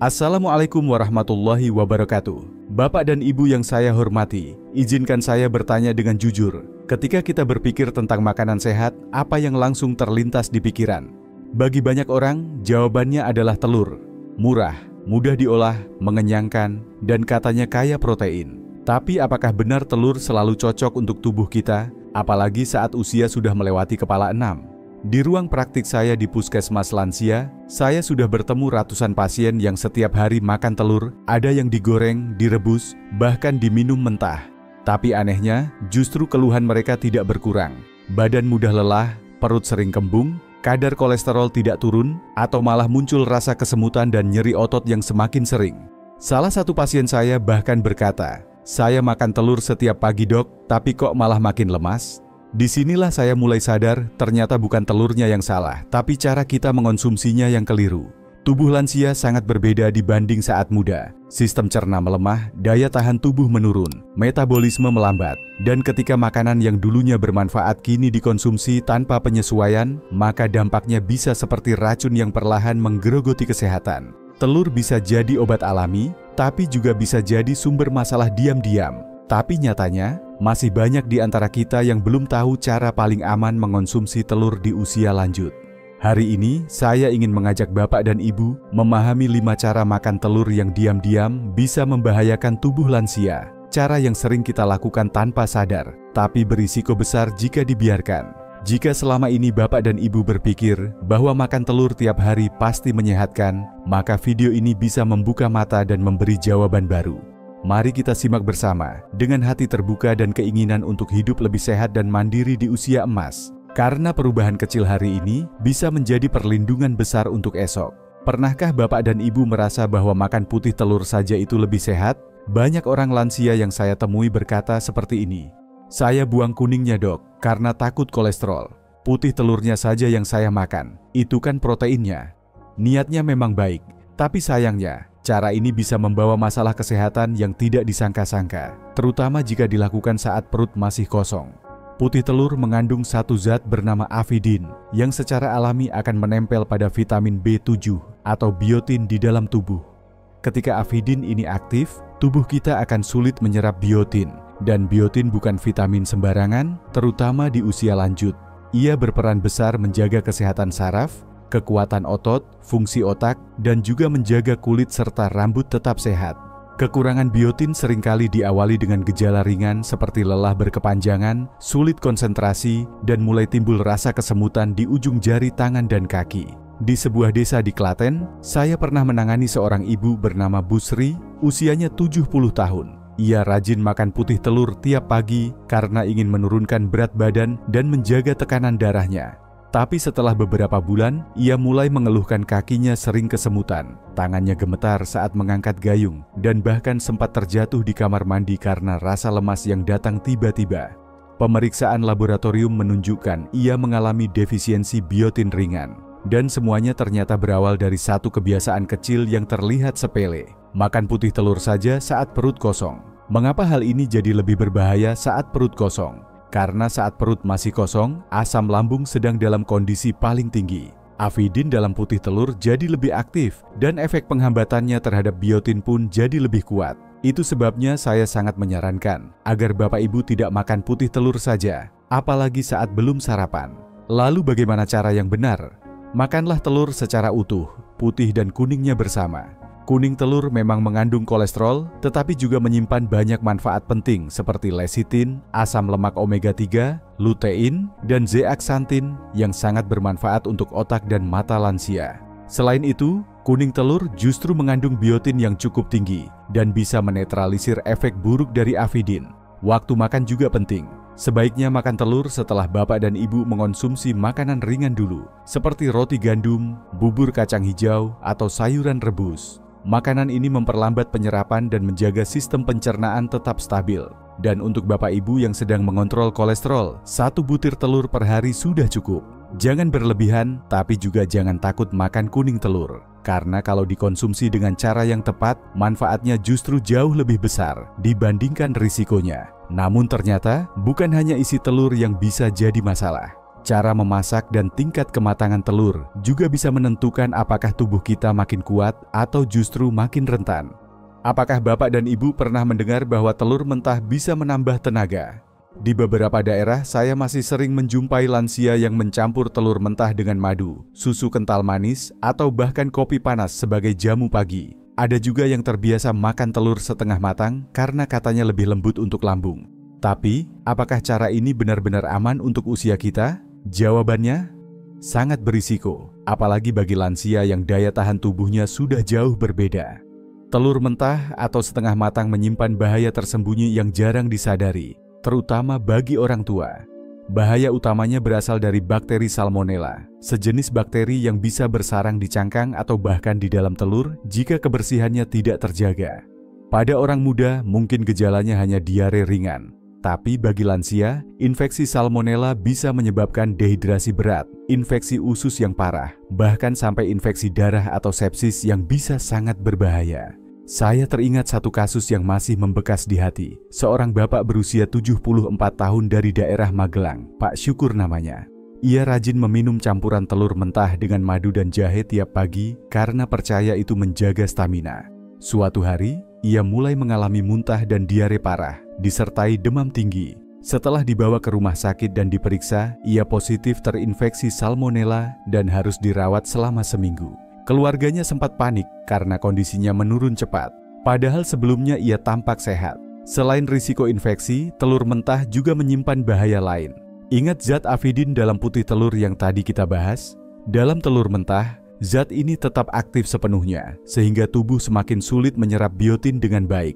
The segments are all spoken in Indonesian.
Assalamualaikum warahmatullahi wabarakatuh. Bapak dan Ibu yang saya hormati, izinkan saya bertanya dengan jujur. Ketika kita berpikir tentang makanan sehat, apa yang langsung terlintas di pikiran? Bagi banyak orang, jawabannya adalah telur. Murah, mudah diolah, mengenyangkan, dan katanya kaya protein. Tapi apakah benar telur selalu cocok untuk tubuh kita? Apalagi saat usia sudah melewati kepala 6. Di ruang praktik saya di Puskesmas Lansia, saya sudah bertemu ratusan pasien yang setiap hari makan telur, ada yang digoreng, direbus, bahkan diminum mentah. Tapi anehnya, justru keluhan mereka tidak berkurang. Badan mudah lelah, perut sering kembung, kadar kolesterol tidak turun, atau malah muncul rasa kesemutan dan nyeri otot yang semakin sering. Salah satu pasien saya bahkan berkata, "Saya makan telur setiap pagi dok, tapi kok malah makin lemas?" Disinilah saya mulai sadar, ternyata bukan telurnya yang salah, tapi cara kita mengonsumsinya yang keliru. Tubuh lansia sangat berbeda dibanding saat muda. Sistem cerna melemah, daya tahan tubuh menurun, metabolisme melambat. Dan ketika makanan yang dulunya bermanfaat kini dikonsumsi tanpa penyesuaian, maka dampaknya bisa seperti racun yang perlahan menggerogoti kesehatan. Telur bisa jadi obat alami, tapi juga bisa jadi sumber masalah diam-diam. Tapi nyatanya, masih banyak di antara kita yang belum tahu cara paling aman mengonsumsi telur di usia lanjut. Hari ini, saya ingin mengajak Bapak dan Ibu memahami 5 cara makan telur yang diam-diam bisa membahayakan tubuh lansia. Cara yang sering kita lakukan tanpa sadar, tapi berisiko besar jika dibiarkan. Jika selama ini Bapak dan Ibu berpikir bahwa makan telur tiap hari pasti menyehatkan, maka video ini bisa membuka mata dan memberi jawaban baru. Mari kita simak bersama, dengan hati terbuka dan keinginan untuk hidup lebih sehat dan mandiri di usia emas. Karena perubahan kecil hari ini bisa menjadi perlindungan besar untuk esok. Pernahkah Bapak dan Ibu merasa bahwa makan putih telur saja itu lebih sehat? Banyak orang lansia yang saya temui berkata seperti ini. "Saya buang kuningnya dok, karena takut kolesterol. Putih telurnya saja yang saya makan, itu kan proteinnya." Niatnya memang baik, tapi sayangnya, cara ini bisa membawa masalah kesehatan yang tidak disangka-sangka, terutama jika dilakukan saat perut masih kosong. Putih telur mengandung satu zat bernama avidin, yang secara alami akan menempel pada vitamin B7 atau biotin di dalam tubuh. Ketika avidin ini aktif, tubuh kita akan sulit menyerap biotin, dan biotin bukan vitamin sembarangan, terutama di usia lanjut. Ia berperan besar menjaga kesehatan saraf, kekuatan otot, fungsi otak, dan juga menjaga kulit serta rambut tetap sehat. Kekurangan biotin seringkali diawali dengan gejala ringan seperti lelah berkepanjangan, sulit konsentrasi, dan mulai timbul rasa kesemutan di ujung jari tangan dan kaki. Di sebuah desa di Klaten, saya pernah menangani seorang ibu bernama Bu Sri, usianya 70 tahun. Ia rajin makan putih telur tiap pagi karena ingin menurunkan berat badan dan menjaga tekanan darahnya. Tapi setelah beberapa bulan, ia mulai mengeluhkan kakinya sering kesemutan, tangannya gemetar saat mengangkat gayung, dan bahkan sempat terjatuh di kamar mandi karena rasa lemas yang datang tiba-tiba. Pemeriksaan laboratorium menunjukkan ia mengalami defisiensi biotin ringan, dan semuanya ternyata berawal dari satu kebiasaan kecil yang terlihat sepele, makan putih telur saja saat perut kosong. Mengapa hal ini jadi lebih berbahaya saat perut kosong? Karena saat perut masih kosong, asam lambung sedang dalam kondisi paling tinggi. Avidin dalam putih telur jadi lebih aktif dan efek penghambatannya terhadap biotin pun jadi lebih kuat. Itu sebabnya saya sangat menyarankan agar Bapak Ibu tidak makan putih telur saja, apalagi saat belum sarapan. Lalu bagaimana cara yang benar? Makanlah telur secara utuh, putih dan kuningnya bersama. Kuning telur memang mengandung kolesterol, tetapi juga menyimpan banyak manfaat penting seperti lecitin, asam lemak omega 3, lutein, dan zeaxanthin yang sangat bermanfaat untuk otak dan mata lansia. Selain itu, kuning telur justru mengandung biotin yang cukup tinggi dan bisa menetralisir efek buruk dari avidin. Waktu makan juga penting. Sebaiknya makan telur setelah Bapak dan Ibu mengonsumsi makanan ringan dulu, seperti roti gandum, bubur kacang hijau, atau sayuran rebus. Makanan ini memperlambat penyerapan dan menjaga sistem pencernaan tetap stabil. Dan untuk Bapak Ibu yang sedang mengontrol kolesterol, 1 butir telur per hari sudah cukup. Jangan berlebihan, tapi juga jangan takut makan kuning telur. Karena kalau dikonsumsi dengan cara yang tepat, manfaatnya justru jauh lebih besar dibandingkan risikonya. Namun ternyata, bukan hanya isi telur yang bisa jadi masalah. Cara memasak dan tingkat kematangan telur juga bisa menentukan apakah tubuh kita makin kuat atau justru makin rentan. Apakah Bapak dan Ibu pernah mendengar bahwa telur mentah bisa menambah tenaga? Di beberapa daerah, saya masih sering menjumpai lansia yang mencampur telur mentah dengan madu, susu kental manis, atau bahkan kopi panas sebagai jamu pagi. Ada juga yang terbiasa makan telur setengah matang karena katanya lebih lembut untuk lambung. Tapi, apakah cara ini benar-benar aman untuk usia kita? Jawabannya, sangat berisiko, apalagi bagi lansia yang daya tahan tubuhnya sudah jauh berbeda. Telur mentah atau setengah matang menyimpan bahaya tersembunyi yang jarang disadari, terutama bagi orang tua. Bahaya utamanya berasal dari bakteri Salmonella, sejenis bakteri yang bisa bersarang di cangkang atau bahkan di dalam telur jika kebersihannya tidak terjaga. Pada orang muda, mungkin gejalanya hanya diare ringan. Tapi bagi lansia, infeksi Salmonella bisa menyebabkan dehidrasi berat, infeksi usus yang parah, bahkan sampai infeksi darah atau sepsis yang bisa sangat berbahaya. Saya teringat satu kasus yang masih membekas di hati. Seorang bapak berusia 74 tahun dari daerah Magelang, Pak Syukur namanya. Ia rajin meminum campuran telur mentah dengan madu dan jahe tiap pagi karena percaya itu menjaga stamina. Suatu hari, ia mulai mengalami muntah dan diare parah, disertai demam tinggi. Setelah dibawa ke rumah sakit dan diperiksa, ia positif terinfeksi Salmonella dan harus dirawat selama seminggu. Keluarganya sempat panik karena kondisinya menurun cepat, padahal sebelumnya ia tampak sehat. Selain risiko infeksi, telur mentah juga menyimpan bahaya lain. Ingat zat avidin dalam putih telur yang tadi kita bahas? Dalam telur mentah, zat ini tetap aktif sepenuhnya, sehingga tubuh semakin sulit menyerap biotin dengan baik.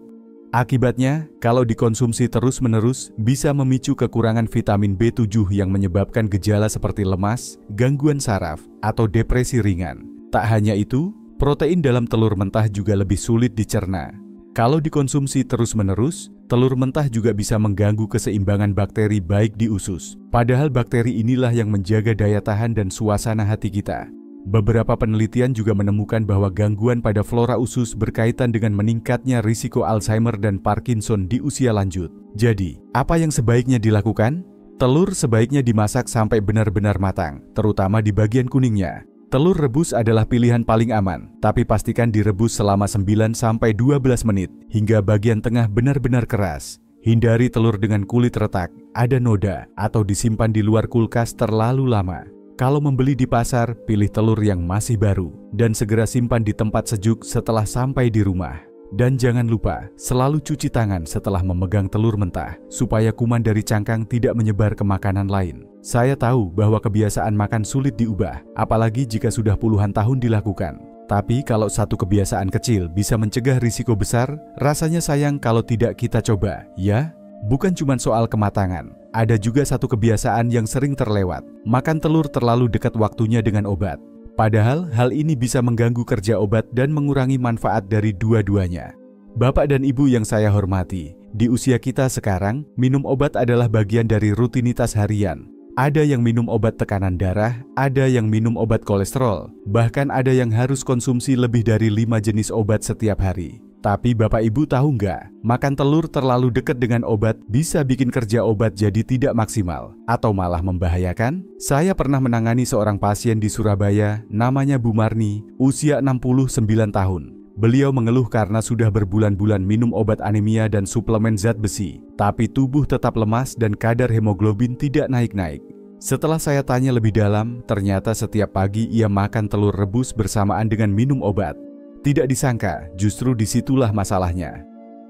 Akibatnya, kalau dikonsumsi terus-menerus, bisa memicu kekurangan vitamin B7 yang menyebabkan gejala seperti lemas, gangguan saraf, atau depresi ringan. Tak hanya itu, protein dalam telur mentah juga lebih sulit dicerna. Kalau dikonsumsi terus-menerus, telur mentah juga bisa mengganggu keseimbangan bakteri baik di usus. Padahal bakteri inilah yang menjaga daya tahan dan suasana hati kita. Beberapa penelitian juga menemukan bahwa gangguan pada flora usus berkaitan dengan meningkatnya risiko Alzheimer dan Parkinson di usia lanjut. Jadi, apa yang sebaiknya dilakukan? Telur sebaiknya dimasak sampai benar-benar matang, terutama di bagian kuningnya. Telur rebus adalah pilihan paling aman, tapi pastikan direbus selama 9-12 menit hingga bagian tengah benar-benar keras. Hindari telur dengan kulit retak, ada noda, atau disimpan di luar kulkas terlalu lama. Kalau membeli di pasar, pilih telur yang masih baru dan segera simpan di tempat sejuk setelah sampai di rumah. Dan jangan lupa, selalu cuci tangan setelah memegang telur mentah, supaya kuman dari cangkang tidak menyebar ke makanan lain. Saya tahu bahwa kebiasaan makan sulit diubah, apalagi jika sudah puluhan tahun dilakukan. Tapi kalau satu kebiasaan kecil bisa mencegah risiko besar, rasanya sayang kalau tidak kita coba, ya? Bukan cuma soal kematangan, ada juga satu kebiasaan yang sering terlewat, makan telur terlalu dekat waktunya dengan obat. Padahal hal ini bisa mengganggu kerja obat dan mengurangi manfaat dari dua-duanya. Bapak dan Ibu yang saya hormati, di usia kita sekarang, minum obat adalah bagian dari rutinitas harian. Ada yang minum obat tekanan darah, ada yang minum obat kolesterol, bahkan ada yang harus konsumsi lebih dari 5 jenis obat setiap hari. Tapi Bapak Ibu tahu nggak, makan telur terlalu dekat dengan obat bisa bikin kerja obat jadi tidak maksimal atau malah membahayakan? Saya pernah menangani seorang pasien di Surabaya, namanya Bu Marni, usia 69 tahun. Beliau mengeluh karena sudah berbulan-bulan minum obat anemia dan suplemen zat besi, tapi tubuh tetap lemas dan kadar hemoglobin tidak naik-naik. Setelah saya tanya lebih dalam, ternyata setiap pagi ia makan telur rebus bersamaan dengan minum obat. Tidak disangka, justru disitulah masalahnya.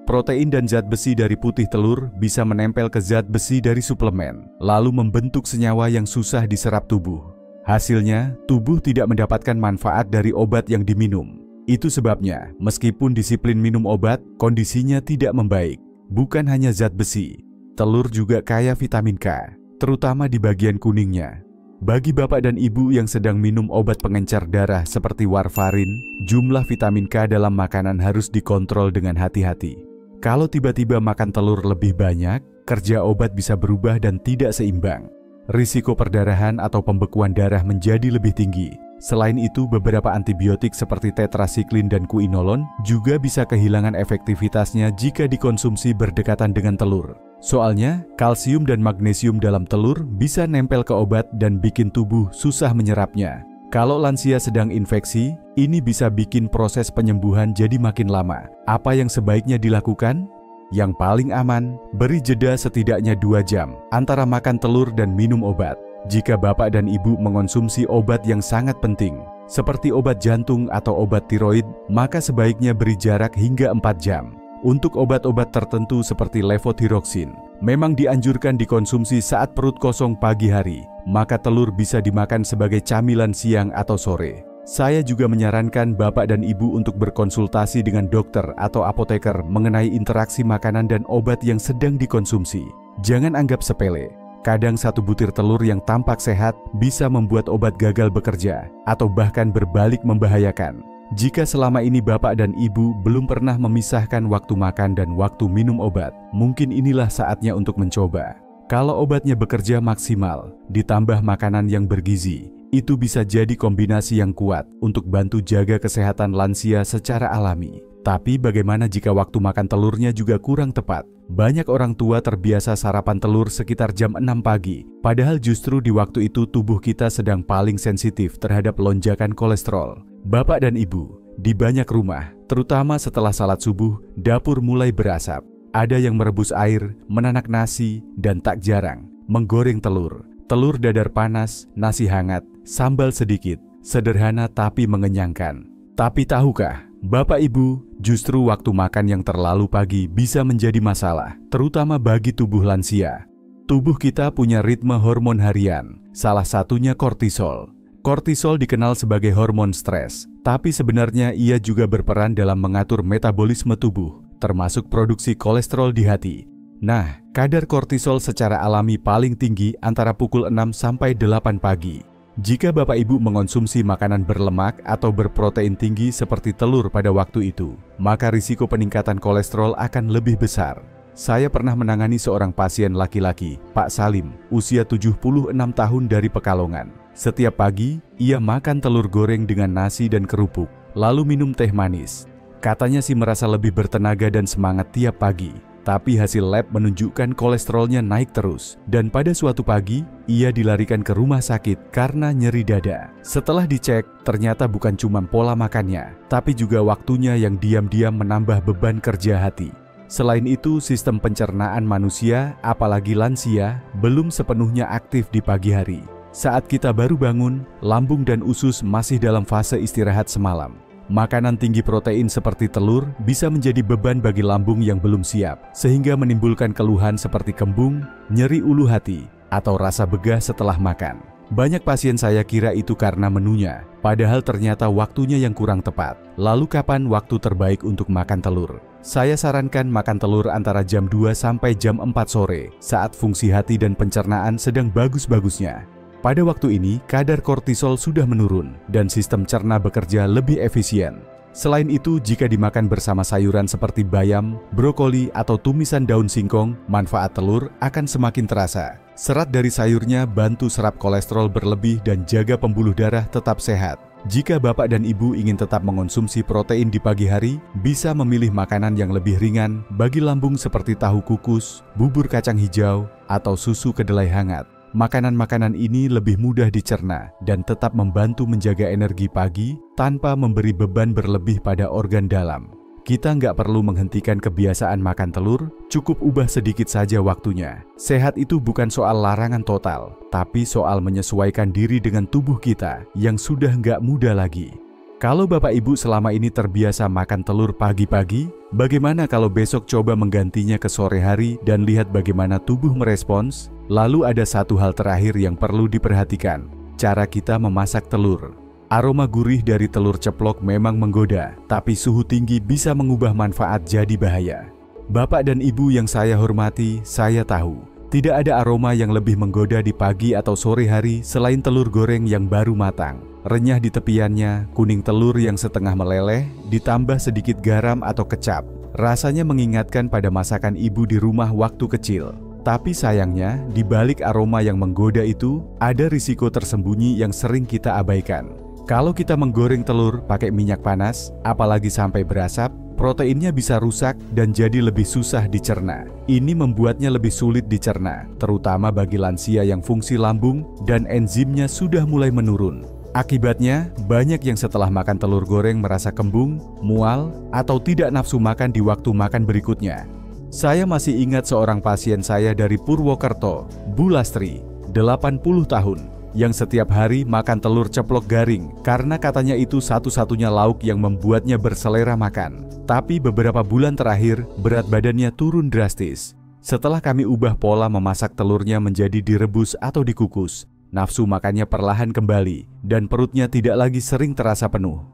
Protein dan zat besi dari putih telur bisa menempel ke zat besi dari suplemen, lalu membentuk senyawa yang susah diserap tubuh. Hasilnya, tubuh tidak mendapatkan manfaat dari obat yang diminum. Itu sebabnya, meskipun disiplin minum obat, kondisinya tidak membaik. Bukan hanya zat besi, telur juga kaya vitamin K, terutama di bagian kuningnya. Bagi Bapak dan Ibu yang sedang minum obat pengencer darah seperti warfarin, jumlah vitamin K dalam makanan harus dikontrol dengan hati-hati. Kalau tiba-tiba makan telur lebih banyak, kerja obat bisa berubah dan tidak seimbang. Risiko perdarahan atau pembekuan darah menjadi lebih tinggi. Selain itu, beberapa antibiotik seperti tetrasiklin dan kuinolon juga bisa kehilangan efektivitasnya jika dikonsumsi berdekatan dengan telur. Soalnya, kalsium dan magnesium dalam telur bisa nempel ke obat dan bikin tubuh susah menyerapnya. Kalau lansia sedang infeksi, ini bisa bikin proses penyembuhan jadi makin lama. Apa yang sebaiknya dilakukan? Yang paling aman, beri jeda setidaknya 2 jam antara makan telur dan minum obat. Jika bapak dan ibu mengonsumsi obat yang sangat penting, seperti obat jantung atau obat tiroid, maka sebaiknya beri jarak hingga 4 jam. Untuk obat-obat tertentu seperti levothyroxine, memang dianjurkan dikonsumsi saat perut kosong pagi hari, maka telur bisa dimakan sebagai camilan siang atau sore. Saya juga menyarankan bapak dan ibu untuk berkonsultasi dengan dokter atau apoteker mengenai interaksi makanan dan obat yang sedang dikonsumsi. Jangan anggap sepele. Kadang satu butir telur yang tampak sehat bisa membuat obat gagal bekerja atau bahkan berbalik membahayakan. Jika selama ini bapak dan ibu belum pernah memisahkan waktu makan dan waktu minum obat, mungkin inilah saatnya untuk mencoba. Kalau obatnya bekerja maksimal, ditambah makanan yang bergizi, itu bisa jadi kombinasi yang kuat untuk bantu jaga kesehatan lansia secara alami. Tapi bagaimana jika waktu makan telurnya juga kurang tepat? Banyak orang tua terbiasa sarapan telur sekitar jam 6 pagi, padahal justru di waktu itu tubuh kita sedang paling sensitif terhadap lonjakan kolesterol. Bapak dan ibu, di banyak rumah, terutama setelah salat subuh, dapur mulai berasap. Ada yang merebus air, menanak nasi, dan tak jarang menggoreng telur. Telur dadar panas, nasi hangat, sambal sedikit, sederhana tapi mengenyangkan. Tapi tahukah, bapak ibu, justru waktu makan yang terlalu pagi bisa menjadi masalah, terutama bagi tubuh lansia. Tubuh kita punya ritme hormon harian, salah satunya kortisol. Kortisol dikenal sebagai hormon stres, tapi sebenarnya ia juga berperan dalam mengatur metabolisme tubuh, termasuk produksi kolesterol di hati. Nah, kadar kortisol secara alami paling tinggi antara pukul 6 sampai 8 pagi. Jika bapak ibu mengonsumsi makanan berlemak atau berprotein tinggi seperti telur pada waktu itu, maka risiko peningkatan kolesterol akan lebih besar. Saya pernah menangani seorang pasien laki-laki, Pak Salim, usia 76 tahun dari Pekalongan. Setiap pagi, ia makan telur goreng dengan nasi dan kerupuk, lalu minum teh manis. Katanya sih merasa lebih bertenaga dan semangat tiap pagi. Tapi hasil lab menunjukkan kolesterolnya naik terus. Dan pada suatu pagi, ia dilarikan ke rumah sakit karena nyeri dada. Setelah dicek, ternyata bukan cuma pola makannya, tapi juga waktunya yang diam-diam menambah beban kerja hati. Selain itu, sistem pencernaan manusia, apalagi lansia, belum sepenuhnya aktif di pagi hari. Saat kita baru bangun, lambung dan usus masih dalam fase istirahat semalam. Makanan tinggi protein seperti telur bisa menjadi beban bagi lambung yang belum siap, sehingga menimbulkan keluhan seperti kembung, nyeri ulu hati, atau rasa begah setelah makan. Banyak pasien saya kira itu karena menunya, padahal ternyata waktunya yang kurang tepat. Lalu kapan waktu terbaik untuk makan telur? Saya sarankan makan telur antara jam 2 sampai jam 4 sore, saat fungsi hati dan pencernaan sedang bagus-bagusnya. Pada waktu ini, kadar kortisol sudah menurun dan sistem cerna bekerja lebih efisien. Selain itu, jika dimakan bersama sayuran seperti bayam, brokoli, atau tumisan daun singkong, manfaat telur akan semakin terasa. Serat dari sayurnya bantu serap kolesterol berlebih dan jaga pembuluh darah tetap sehat. Jika bapak dan ibu ingin tetap mengonsumsi protein di pagi hari, bisa memilih makanan yang lebih ringan bagi lambung seperti tahu kukus, bubur kacang hijau, atau susu kedelai hangat. Makanan-makanan ini lebih mudah dicerna dan tetap membantu menjaga energi pagi tanpa memberi beban berlebih pada organ dalam. Kita nggak perlu menghentikan kebiasaan makan telur, cukup ubah sedikit saja waktunya. Sehat itu bukan soal larangan total, tapi soal menyesuaikan diri dengan tubuh kita yang sudah nggak muda lagi. Kalau bapak ibu selama ini terbiasa makan telur pagi-pagi, bagaimana kalau besok coba menggantinya ke sore hari dan lihat bagaimana tubuh merespons? Lalu ada satu hal terakhir yang perlu diperhatikan, cara kita memasak telur. Aroma gurih dari telur ceplok memang menggoda, tapi suhu tinggi bisa mengubah manfaat jadi bahaya. Bapak dan ibu yang saya hormati, saya tahu, tidak ada aroma yang lebih menggoda di pagi atau sore hari selain telur goreng yang baru matang. Renyah di tepiannya, kuning telur yang setengah meleleh, ditambah sedikit garam atau kecap. Rasanya mengingatkan pada masakan ibu di rumah waktu kecil. Tapi sayangnya, di balik aroma yang menggoda itu, ada risiko tersembunyi yang sering kita abaikan. Kalau kita menggoreng telur pakai minyak panas, apalagi sampai berasap, proteinnya bisa rusak dan jadi lebih susah dicerna. Ini membuatnya lebih sulit dicerna, terutama bagi lansia yang fungsi lambung dan enzimnya sudah mulai menurun. Akibatnya, banyak yang setelah makan telur goreng merasa kembung, mual, atau tidak nafsu makan di waktu makan berikutnya. Saya masih ingat seorang pasien saya dari Purwokerto, Bu Lastri, 80 tahun, yang setiap hari makan telur ceplok garing karena katanya itu satu-satunya lauk yang membuatnya berselera makan. Tapi beberapa bulan terakhir, berat badannya turun drastis. Setelah kami ubah pola memasak telurnya menjadi direbus atau dikukus, nafsu makannya perlahan kembali dan perutnya tidak lagi sering terasa penuh.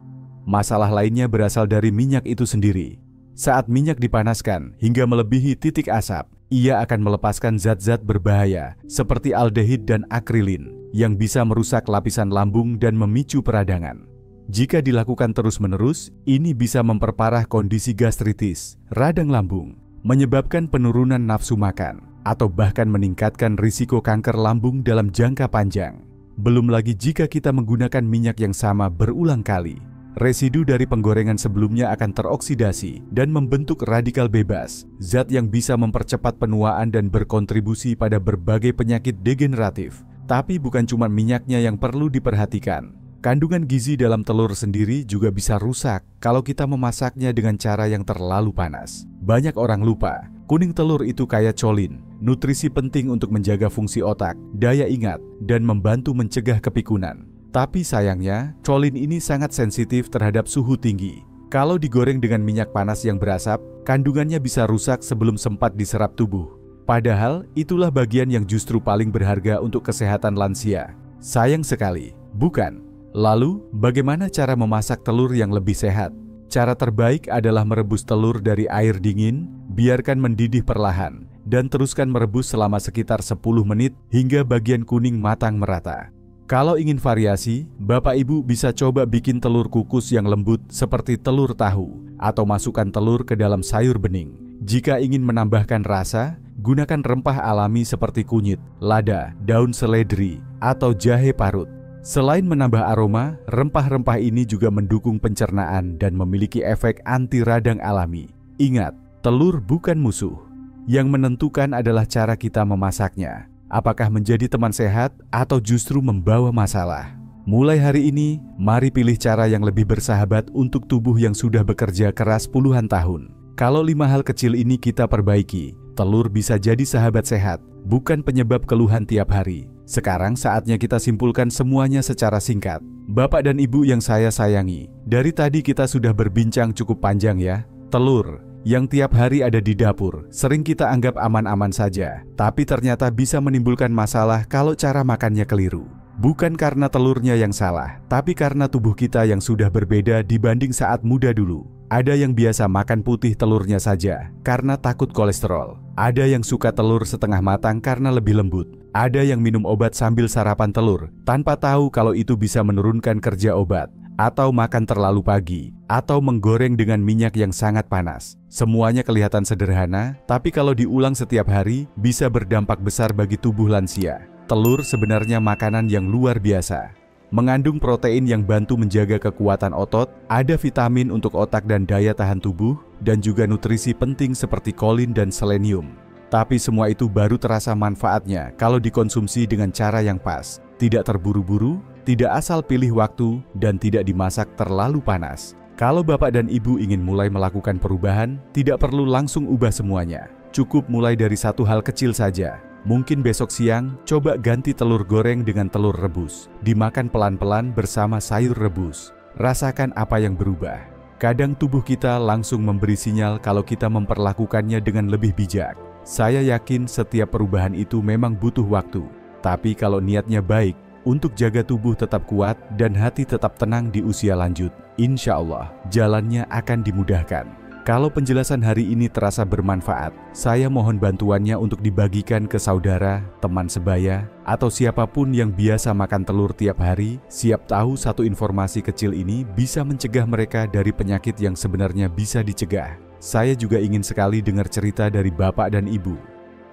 Masalah lainnya berasal dari minyak itu sendiri. Saat minyak dipanaskan hingga melebihi titik asap, ia akan melepaskan zat-zat berbahaya seperti aldehid dan akrilin yang bisa merusak lapisan lambung dan memicu peradangan. Jika dilakukan terus-menerus, ini bisa memperparah kondisi gastritis, radang lambung, menyebabkan penurunan nafsu makan, atau bahkan meningkatkan risiko kanker lambung dalam jangka panjang. Belum lagi jika kita menggunakan minyak yang sama berulang kali. Residu dari penggorengan sebelumnya akan teroksidasi dan membentuk radikal bebas, zat yang bisa mempercepat penuaan dan berkontribusi pada berbagai penyakit degeneratif. Tapi bukan cuma minyaknya yang perlu diperhatikan. Kandungan gizi dalam telur sendiri juga bisa rusak kalau kita memasaknya dengan cara yang terlalu panas. Banyak orang lupa, kuning telur itu kaya colin, nutrisi penting untuk menjaga fungsi otak, daya ingat, dan membantu mencegah kepikunan. Tapi sayangnya, colin ini sangat sensitif terhadap suhu tinggi. Kalau digoreng dengan minyak panas yang berasap, kandungannya bisa rusak sebelum sempat diserap tubuh. Padahal, itulah bagian yang justru paling berharga untuk kesehatan lansia. Sayang sekali, bukan? Lalu, bagaimana cara memasak telur yang lebih sehat? Cara terbaik adalah merebus telur dari air dingin, biarkan mendidih perlahan, dan teruskan merebus selama sekitar 10 menit hingga bagian kuning matang merata. Kalau ingin variasi, Bapak Ibu bisa coba bikin telur kukus yang lembut seperti telur tahu, atau masukkan telur ke dalam sayur bening. Jika ingin menambahkan rasa, gunakan rempah alami seperti kunyit, lada, daun seledri, atau jahe parut. Selain menambah aroma, rempah-rempah ini juga mendukung pencernaan dan memiliki efek anti radang alami. Ingat, telur bukan musuh. Yang menentukan adalah cara kita memasaknya. Apakah menjadi teman sehat atau justru membawa masalah? Mulai hari ini, mari pilih cara yang lebih bersahabat untuk tubuh yang sudah bekerja keras puluhan tahun. Kalau 5 hal kecil ini kita perbaiki, telur bisa jadi sahabat sehat, bukan penyebab keluhan tiap hari. Sekarang saatnya kita simpulkan semuanya secara singkat. Bapak dan Ibu yang saya sayangi, dari tadi kita sudah berbincang cukup panjang ya. Telur yang tiap hari ada di dapur, sering kita anggap aman-aman saja, tapi ternyata bisa menimbulkan masalah kalau cara makannya keliru. Bukan karena telurnya yang salah, tapi karena tubuh kita yang sudah berbeda dibanding saat muda dulu. Ada yang biasa makan putih telurnya saja, karena takut kolesterol. Ada yang suka telur setengah matang karena lebih lembut. Ada yang minum obat sambil sarapan telur, tanpa tahu kalau itu bisa menurunkan kerja obat. Atau makan terlalu pagi, atau menggoreng dengan minyak yang sangat panas. Semuanya kelihatan sederhana, tapi kalau diulang setiap hari, bisa berdampak besar bagi tubuh lansia. Telur sebenarnya makanan yang luar biasa. Mengandung protein yang bantu menjaga kekuatan otot, ada vitamin untuk otak dan daya tahan tubuh, dan juga nutrisi penting seperti kolin dan selenium. Tapi semua itu baru terasa manfaatnya kalau dikonsumsi dengan cara yang pas. Tidak terburu-buru, tidak asal pilih waktu, dan tidak dimasak terlalu panas. Kalau Bapak dan Ibu ingin mulai melakukan perubahan, tidak perlu langsung ubah semuanya. Cukup mulai dari satu hal kecil saja. Mungkin besok siang, coba ganti telur goreng dengan telur rebus. Dimakan pelan-pelan bersama sayur rebus. Rasakan apa yang berubah. Kadang tubuh kita langsung memberi sinyal kalau kita memperlakukannya dengan lebih bijak. Saya yakin setiap perubahan itu memang butuh waktu. Tapi kalau niatnya baik, untuk jaga tubuh tetap kuat dan hati tetap tenang di usia lanjut, insya Allah jalannya akan dimudahkan. Kalau penjelasan hari ini terasa bermanfaat, saya mohon bantuannya untuk dibagikan ke saudara, teman sebaya, atau siapapun yang biasa makan telur tiap hari. Siap tahu satu informasi kecil ini bisa mencegah mereka dari penyakit yang sebenarnya bisa dicegah. Saya juga ingin sekali dengar cerita dari Bapak dan Ibu.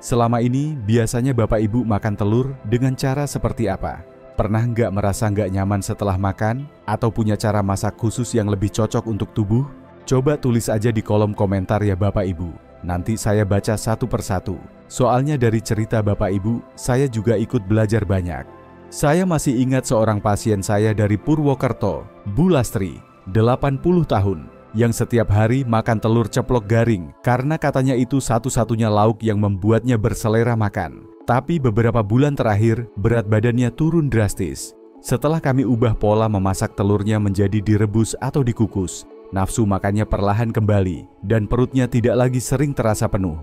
Selama ini, biasanya Bapak Ibu makan telur dengan cara seperti apa? Pernah nggak merasa nggak nyaman setelah makan? Atau punya cara masak khusus yang lebih cocok untuk tubuh? Coba tulis aja di kolom komentar ya Bapak Ibu. Nanti saya baca satu persatu. Soalnya dari cerita Bapak Ibu, saya juga ikut belajar banyak. Saya masih ingat seorang pasien saya dari Purwokerto, Bu Lastri, 80 tahun, yang setiap hari makan telur ceplok garing karena katanya itu satu-satunya lauk yang membuatnya berselera makan. Tapi beberapa bulan terakhir, berat badannya turun drastis. Setelah kami ubah pola memasak telurnya menjadi direbus atau dikukus, nafsu makannya perlahan kembali dan perutnya tidak lagi sering terasa penuh.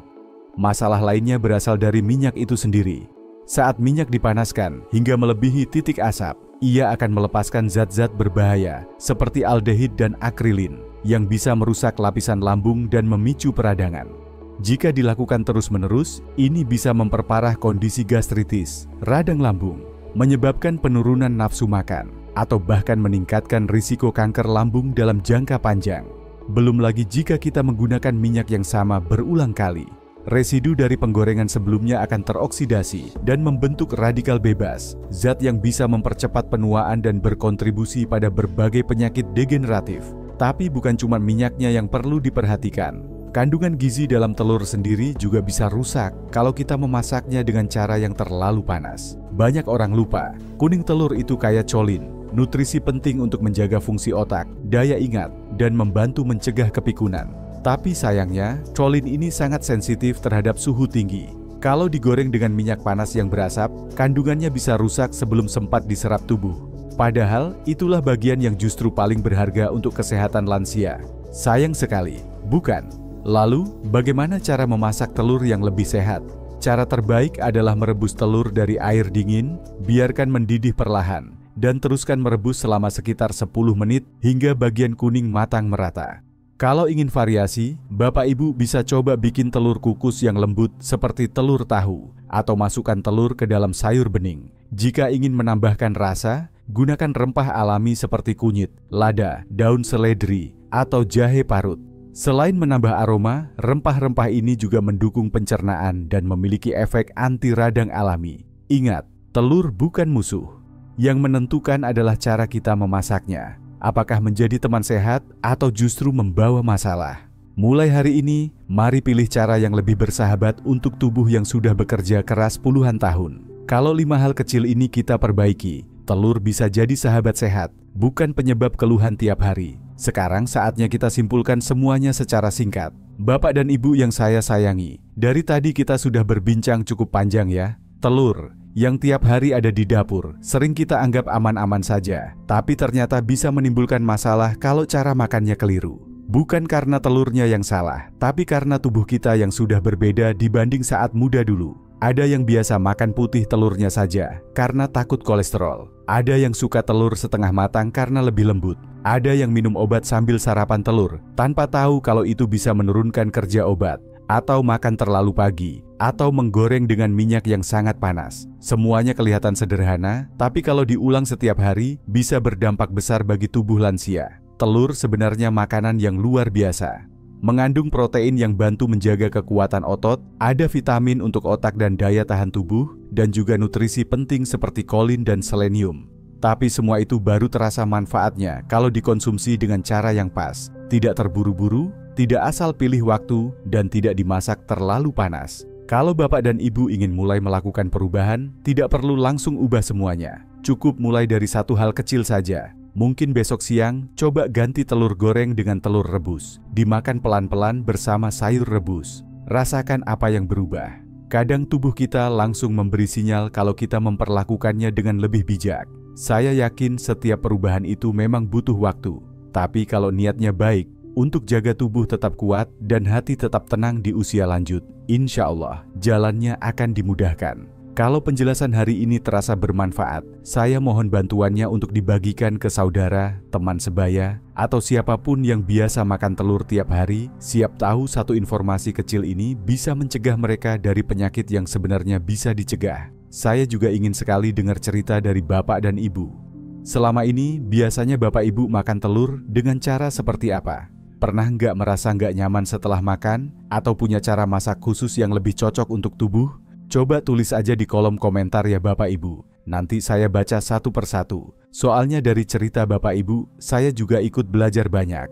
Masalah lainnya berasal dari minyak itu sendiri. Saat minyak dipanaskan hingga melebihi titik asap, ia akan melepaskan zat-zat berbahaya seperti aldehid dan akrilin yang bisa merusak lapisan lambung dan memicu peradangan. Jika dilakukan terus-menerus, ini bisa memperparah kondisi gastritis, radang lambung, menyebabkan penurunan nafsu makan, atau bahkan meningkatkan risiko kanker lambung dalam jangka panjang. Belum lagi jika kita menggunakan minyak yang sama berulang kali. Residu dari penggorengan sebelumnya akan teroksidasi dan membentuk radikal bebas, zat yang bisa mempercepat penuaan dan berkontribusi pada berbagai penyakit degeneratif. Tapi bukan cuma minyaknya yang perlu diperhatikan. Kandungan gizi dalam telur sendiri juga bisa rusak kalau kita memasaknya dengan cara yang terlalu panas. Banyak orang lupa, kuning telur itu kaya colin, nutrisi penting untuk menjaga fungsi otak, daya ingat, dan membantu mencegah kepikunan. Tapi sayangnya, colin ini sangat sensitif terhadap suhu tinggi. Kalau digoreng dengan minyak panas yang berasap, kandungannya bisa rusak sebelum sempat diserap tubuh. Padahal, itulah bagian yang justru paling berharga untuk kesehatan lansia. Sayang sekali, bukan? Lalu, bagaimana cara memasak telur yang lebih sehat? Cara terbaik adalah merebus telur dari air dingin, biarkan mendidih perlahan, dan teruskan merebus selama sekitar 10 menit hingga bagian kuning matang merata. Kalau ingin variasi, Bapak Ibu bisa coba bikin telur kukus yang lembut seperti telur tahu, atau masukkan telur ke dalam sayur bening. Jika ingin menambahkan rasa, gunakan rempah alami seperti kunyit, lada, daun seledri, atau jahe parut. Selain menambah aroma, rempah-rempah ini juga mendukung pencernaan dan memiliki efek anti radang alami. Ingat, telur bukan musuh. Yang menentukan adalah cara kita memasaknya. Apakah menjadi teman sehat atau justru membawa masalah? Mulai hari ini, mari pilih cara yang lebih bersahabat untuk tubuh yang sudah bekerja keras puluhan tahun. Kalau 5 hal kecil ini kita perbaiki, telur bisa jadi sahabat sehat, bukan penyebab keluhan tiap hari. Sekarang saatnya kita simpulkan semuanya secara singkat. Bapak dan Ibu yang saya sayangi, dari tadi kita sudah berbincang cukup panjang ya. Telur yang tiap hari ada di dapur, sering kita anggap aman-aman saja, tapi ternyata bisa menimbulkan masalah kalau cara makannya keliru. Bukan karena telurnya yang salah, tapi karena tubuh kita yang sudah berbeda dibanding saat muda dulu. Ada yang biasa makan putih telurnya saja karena takut kolesterol. Ada yang suka telur setengah matang karena lebih lembut. Ada yang minum obat sambil sarapan telur tanpa tahu kalau itu bisa menurunkan kerja obat. Atau makan terlalu pagi, atau menggoreng dengan minyak yang sangat panas. Semuanya kelihatan sederhana, tapi kalau diulang setiap hari, bisa berdampak besar bagi tubuh lansia. Telur sebenarnya makanan yang luar biasa. Mengandung protein yang bantu menjaga kekuatan otot, ada vitamin untuk otak dan daya tahan tubuh, dan juga nutrisi penting seperti kolin dan selenium. Tapi semua itu baru terasa manfaatnya kalau dikonsumsi dengan cara yang pas, tidak terburu-buru, tidak asal pilih waktu, dan tidak dimasak terlalu panas. Kalau Bapak dan Ibu ingin mulai melakukan perubahan, tidak perlu langsung ubah semuanya. Cukup mulai dari satu hal kecil saja. Mungkin besok siang, coba ganti telur goreng dengan telur rebus. Dimakan pelan-pelan bersama sayur rebus. Rasakan apa yang berubah. Kadang tubuh kita langsung memberi sinyal kalau kita memperlakukannya dengan lebih bijak. Saya yakin setiap perubahan itu memang butuh waktu. Tapi kalau niatnya baik, untuk jaga tubuh tetap kuat dan hati tetap tenang di usia lanjut, insya Allah jalannya akan dimudahkan. Kalau penjelasan hari ini terasa bermanfaat, saya mohon bantuannya untuk dibagikan ke saudara, teman sebaya, atau siapapun yang biasa makan telur tiap hari. Siap tahu satu informasi kecil ini bisa mencegah mereka dari penyakit yang sebenarnya bisa dicegah. Saya juga ingin sekali dengar cerita dari Bapak dan Ibu. Selama ini, biasanya Bapak Ibu makan telur dengan cara seperti apa? Pernah nggak merasa nggak nyaman setelah makan? Atau punya cara masak khusus yang lebih cocok untuk tubuh? Coba tulis aja di kolom komentar ya Bapak Ibu. Nanti saya baca satu persatu. Soalnya dari cerita Bapak Ibu, saya juga ikut belajar banyak.